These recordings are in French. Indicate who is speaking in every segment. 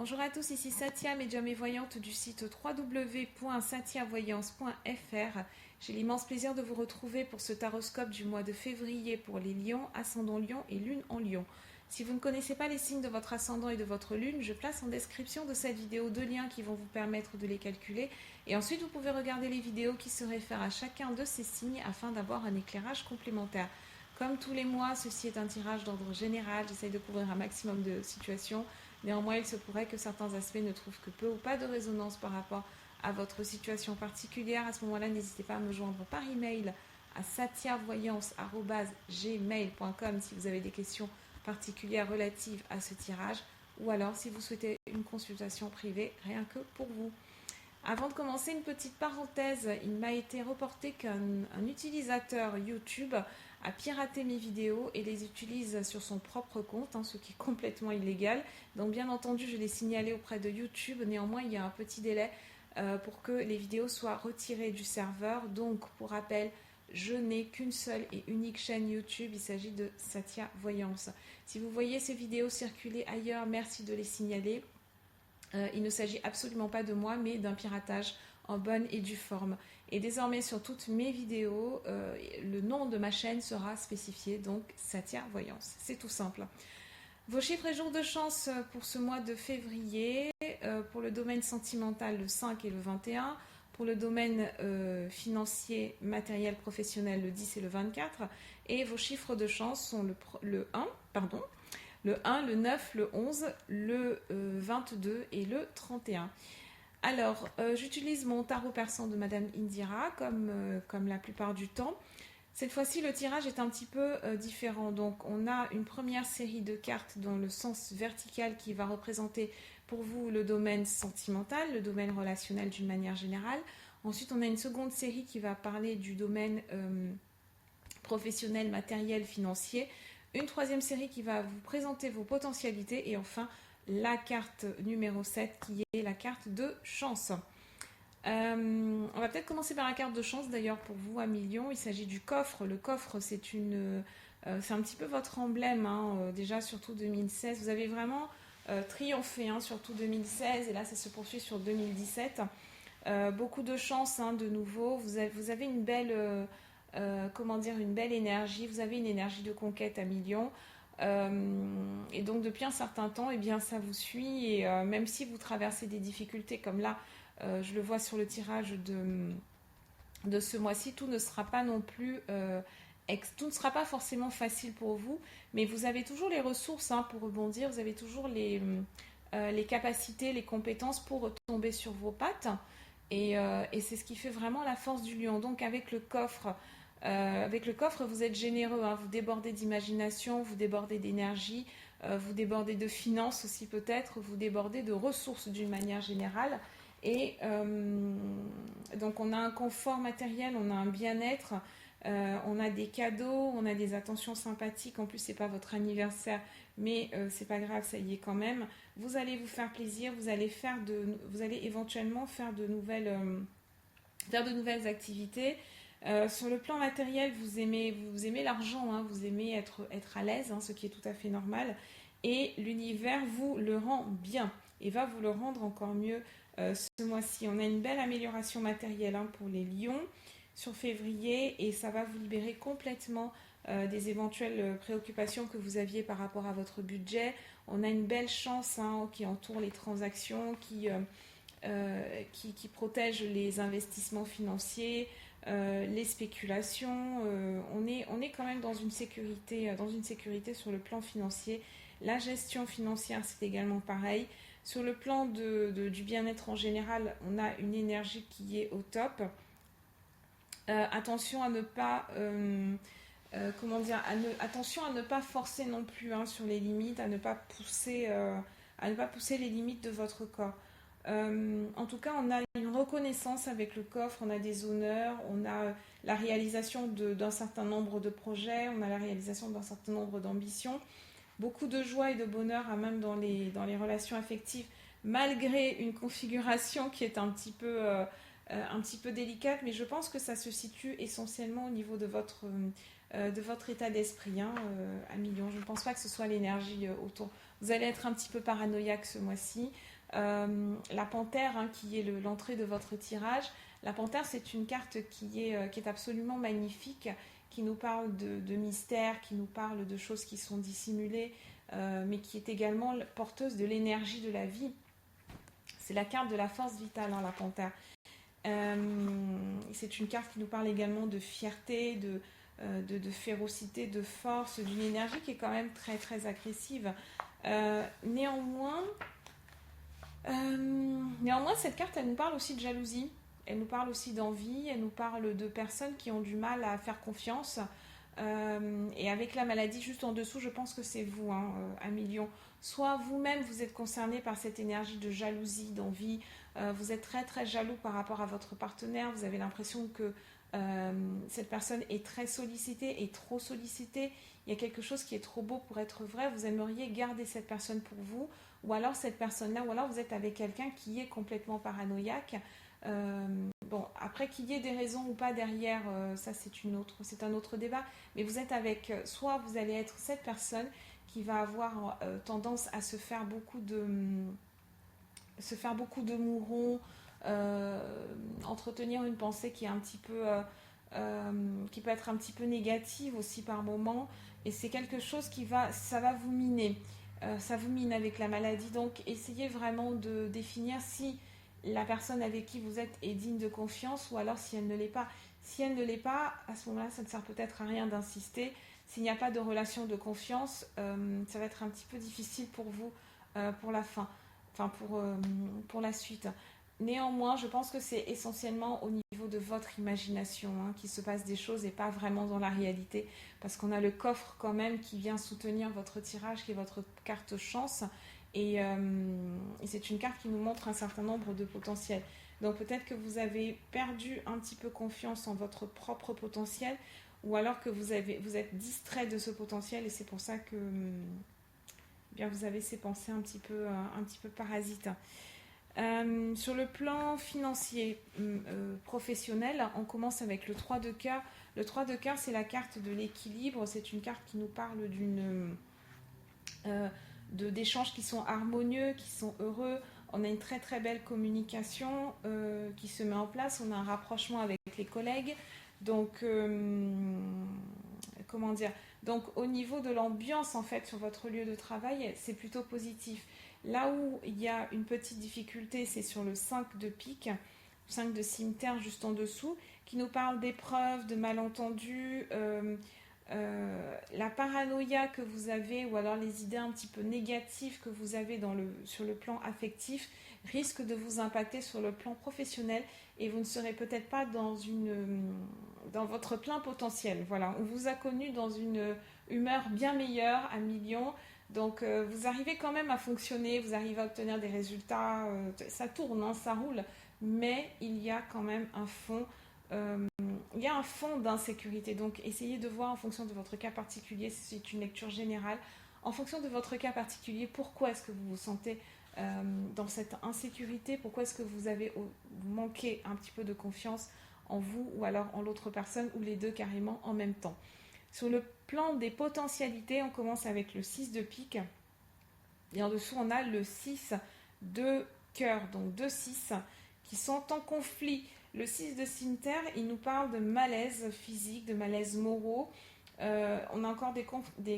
Speaker 1: Bonjour à tous, ici Satia, médium et voyante du site www.satiavoyance.fr. J'ai l'immense plaisir de vous retrouver pour ce taroscope du mois de février pour les lions, ascendant lion et lune en lion. Si vous ne connaissez pas les signes de votre ascendant et de votre lune, je place en description de cette vidéo deux liens qui vont vous permettre de les calculer. Et ensuite, vous pouvez regarder les vidéos qui se réfèrent à chacun de ces signes afin d'avoir un éclairage complémentaire. Comme tous les mois, ceci est un tirage d'ordre général. J'essaye de couvrir un maximum de situations. Néanmoins, il se pourrait que certains aspects ne trouvent que peu ou pas de résonance par rapport à votre situation particulière. À ce moment-là, n'hésitez pas à me joindre par email à satiavoyance@gmail.com si vous avez des questions particulières relatives à ce tirage, ou alors si vous souhaitez une consultation privée rien que pour vous. Avant de commencer, une petite parenthèse, il m'a été reporté qu'un utilisateur YouTube a piraté mes vidéos et les utilise sur son propre compte, ce qui est complètement illégal. Donc bien entendu, je l'ai signalé auprès de YouTube. Néanmoins, il y a un petit délai pour que les vidéos soient retirées du serveur. Donc, pour rappel, je n'ai qu'une seule et unique chaîne YouTube, il s'agit de Satia Voyance. Si vous voyez ces vidéos circuler ailleurs, merci de les signaler. Il ne s'agit absolument pas de moi, mais d'un piratage en bonne et due forme. Et désormais, sur toutes mes vidéos, le nom de ma chaîne sera spécifié, donc Satia Voyance. C'est tout simple. Vos chiffres et jours de chance pour ce mois de février, pour le domaine sentimental, le 5 et le 21, pour le domaine financier, matériel, professionnel, le 10 et le 24, et vos chiffres de chance sont le 1, le 1, le 9, le 11, le 22 et le 31. Alors, j'utilise mon tarot persan de Madame Indira comme la plupart du temps. Cette fois-ci, le tirage est un petit peu différent. Donc, on a une première série de cartes dans le sens vertical qui va représenter pour vous le domaine sentimental, le domaine relationnel d'une manière générale. Ensuite, on a une seconde série qui va parler du domaine professionnel, matériel, financier. Une troisième série qui va vous présenter vos potentialités. Et enfin, la carte numéro 7 qui est la carte de chance. On va peut-être commencer par la carte de chance d'ailleurs pour vous à Million. Il s'agit du coffre. Le coffre, c'est un petit peu votre emblème, déjà surtout 2016. Vous avez vraiment triomphé, surtout 2016, et là ça se poursuit sur 2017. Beaucoup de chance de nouveau. Vous avez une belle... une belle énergie, vous avez une énergie de conquête à Million, et donc depuis un certain temps, ça vous suit, et même si vous traversez des difficultés comme là, je le vois sur le tirage de ce mois-ci, tout ne sera pas non plus, tout ne sera pas forcément facile pour vous, mais vous avez toujours les ressources pour rebondir, vous avez toujours les capacités, les compétences pour retomber sur vos pattes, et c'est ce qui fait vraiment la force du lion. Donc avec le coffre, vous êtes généreux, vous débordez d'imagination, vous débordez d'énergie, vous débordez de finances aussi peut-être, vous débordez de ressources d'une manière générale. Et donc on a un confort matériel, on a un bien-être, on a des cadeaux, on a des attentions sympathiques. En plus, c'est pas votre anniversaire, mais c'est pas grave, ça y est quand même. Vous allez vous faire plaisir, vous allez éventuellement faire de nouvelles activités. Sur le plan matériel, vous aimez l'argent, vous aimez être à l'aise, ce qui est tout à fait normal. Et l'univers vous le rend bien et va vous le rendre encore mieux ce mois-ci. On a une belle amélioration matérielle pour les lions sur février, et ça va vous libérer complètement des éventuelles préoccupations que vous aviez par rapport à votre budget. On a une belle chance qui entoure les transactions, qui protège les investissements financiers, les spéculations. On est quand même dans une sécurité sur le plan financier. La gestion financière, c'est également pareil. Sur le plan du bien-être en général, on a une énergie qui est au top. Attention à ne pas attention à ne pas forcer non plus sur les limites, à ne pas pousser les limites de votre corps. En tout cas, on a une reconnaissance avec le coffre, on a des honneurs, on a la réalisation d'un certain nombre de projets, on a la réalisation d'un certain nombre d'ambitions, beaucoup de joie et de bonheur, même dans les relations affectives, malgré une configuration qui est un petit peu délicate, mais je pense que ça se situe essentiellement au niveau de votre état d'esprit à Million. Je ne pense pas que ce soit l'énergie autour. Vous allez être un petit peu paranoïaque ce mois-ci. La panthère, hein, qui est l'entrée de votre tirage. La panthère, c'est une carte qui est absolument magnifique, qui nous parle de mystère, qui nous parle de choses qui sont dissimulées, mais qui est également porteuse de l'énergie de la vie. C'est la carte de la force vitale, hein, la panthère. C'est une carte qui nous parle également de fierté, de férocité, de force, d'une énergie qui est quand même très très agressive. Néanmoins, cette carte, elle nous parle aussi de jalousie. Elle nous parle aussi d'envie, elle nous parle de personnes qui ont du mal à faire confiance. Et avec la maladie juste en dessous, je pense que c'est vous, hein, un million. Soit vous-même, vous êtes concerné par cette énergie de jalousie, d'envie. Vous êtes très très jaloux par rapport à votre partenaire. Vous avez l'impression que cette personne est très sollicitée et trop sollicitée. Il y a quelque chose qui est trop beau pour être vrai. Vous aimeriez garder cette personne pour vous. Ou alors cette personne-là, ou alors vous êtes avec quelqu'un qui est complètement paranoïaque. Bon, après qu'il y ait des raisons ou pas derrière, ça c'est un autre débat. Mais vous êtes avec, soit vous allez être cette personne qui va avoir tendance à se faire beaucoup de mourons, entretenir une pensée qui est un petit peu, qui peut être un petit peu négative aussi par moment. Et c'est quelque chose ça va vous miner. Ça vous mine avec la maladie. Donc essayez vraiment de définir si la personne avec qui vous êtes est digne de confiance ou alors si elle ne l'est pas. Si elle ne l'est pas, à ce moment-là, ça ne sert peut-être à rien d'insister. S'il n'y a pas de relation de confiance, ça va être un petit peu difficile pour vous pour la fin, enfin pour la suite. Néanmoins, je pense que c'est essentiellement au niveau de votre imagination, hein, qu'il se passe des choses et pas vraiment dans la réalité. Parce qu'on a le coffre quand même qui vient soutenir votre tirage, qui est votre carte chance. Et c'est une carte qui nous montre un certain nombre de potentiels. Donc peut-être que vous avez perdu un petit peu confiance en votre propre potentiel ou alors que vous êtes distrait de ce potentiel et c'est pour ça que bien, vous avez ces pensées un petit peu parasites. Sur le plan financier, professionnel, on commence avec le 3 de cœur. Le 3 de cœur, c'est la carte de l'équilibre. C'est une carte qui nous parle d'échanges qui sont harmonieux, qui sont heureux. On a une très très belle communication qui se met en place. On a un rapprochement avec les collègues. Donc, comment dire ? Donc, au niveau de l'ambiance, en fait, sur votre lieu de travail, c'est plutôt positif. Là où il y a une petite difficulté, c'est sur le 5 de pique, 5 de cimetière juste en dessous, qui nous parle d'épreuves, de malentendus, la paranoïa que vous avez ou alors les idées un petit peu négatives que vous avez sur le plan affectif risquent de vous impacter sur le plan professionnel et vous ne serez peut-être pas dans votre plein potentiel. Voilà, on vous a connu dans une humeur bien meilleure, à million. Donc vous arrivez quand même à fonctionner, vous arrivez à obtenir des résultats, ça tourne, hein, ça roule, mais il y a quand même un fond, il y a un fond d'insécurité. Donc essayez de voir en fonction de votre cas particulier, c'est une lecture générale, en fonction de votre cas particulier, pourquoi est-ce que vous vous sentez dans cette insécurité, pourquoi est-ce que vous manquez un petit peu de confiance en vous ou alors en l'autre personne ou les deux carrément en même temps. Sur le plan des potentialités, on commence avec le 6 de pique. Et en dessous, on a le 6 de cœur. Donc 2-6 qui sont en conflit. Le 6 de cimetière, il nous parle de malaise physique, de malaise moraux. On a encore des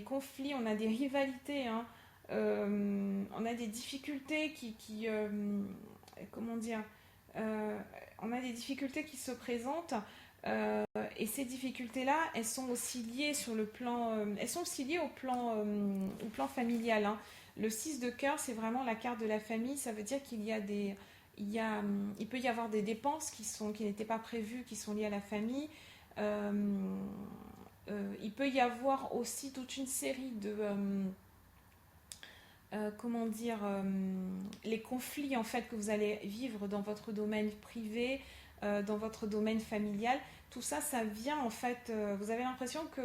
Speaker 1: conflits, on a des rivalités. Hein. On a des difficultés comment dire on a des difficultés qui se présentent. Et ces difficultés-là, elles sont aussi liées sur le plan, elles sont aussi liées au plan familial. Hein. Le 6 de cœur, c'est vraiment la carte de la famille. Ça veut dire il peut y avoir des dépenses qui n'étaient pas prévues, qui sont liées à la famille. Il peut y avoir aussi toute une série de les conflits en fait que vous allez vivre dans votre domaine privé, dans votre domaine familial, tout ça, ça vient en fait, vous avez l'impression que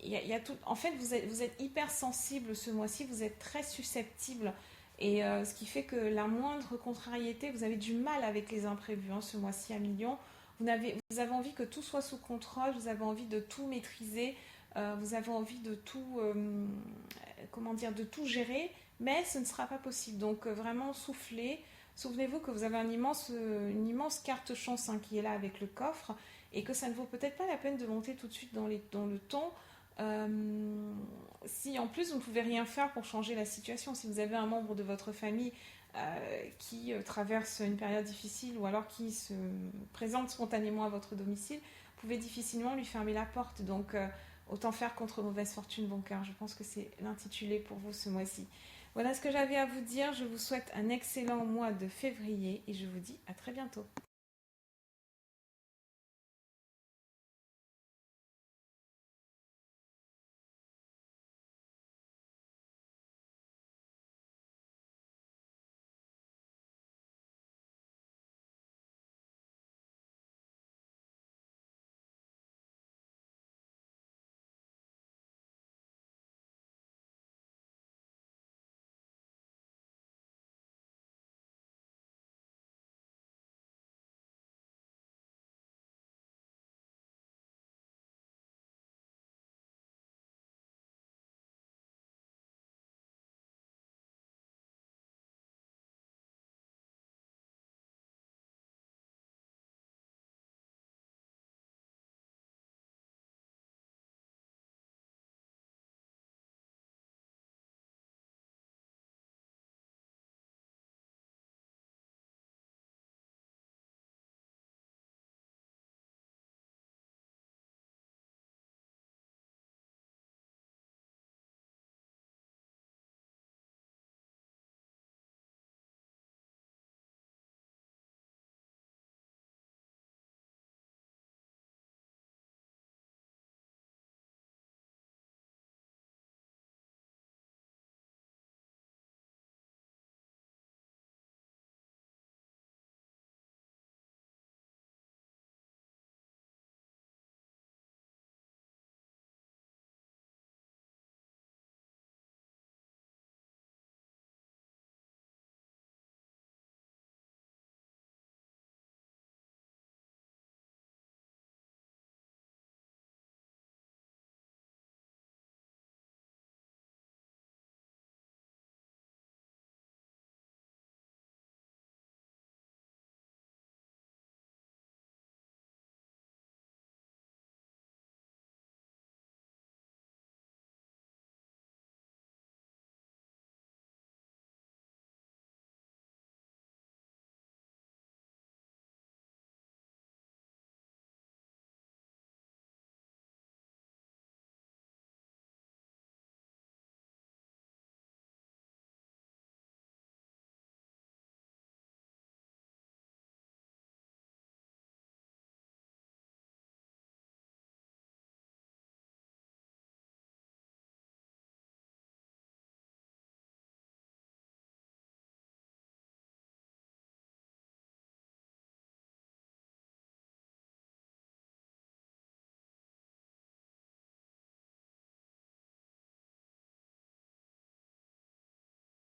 Speaker 1: y a tout, en fait vous êtes hyper sensible ce mois-ci, vous êtes très susceptible et ce qui fait que la moindre contrariété, vous avez du mal avec les imprévus, hein, ce mois-ci à million, vous avez envie que tout soit sous contrôle, vous avez envie de tout maîtriser, vous avez envie de tout, comment dire, de tout gérer, mais ce ne sera pas possible. Donc vraiment soufflez. Souvenez-vous que vous avez une immense carte chance hein, qui est là avec le coffre et que ça ne vaut peut-être pas la peine de monter tout de suite dans le ton. Si en plus vous ne pouvez rien faire pour changer la situation, si vous avez un membre de votre famille qui traverse une période difficile ou alors qui se présente spontanément à votre domicile, vous pouvez difficilement lui fermer la porte. Donc autant faire contre mauvaise fortune, bon cœur. Je pense que c'est l'intitulé pour vous ce mois-ci. Voilà ce que j'avais à vous dire. Je vous souhaite un excellent mois de février et je vous dis à très bientôt.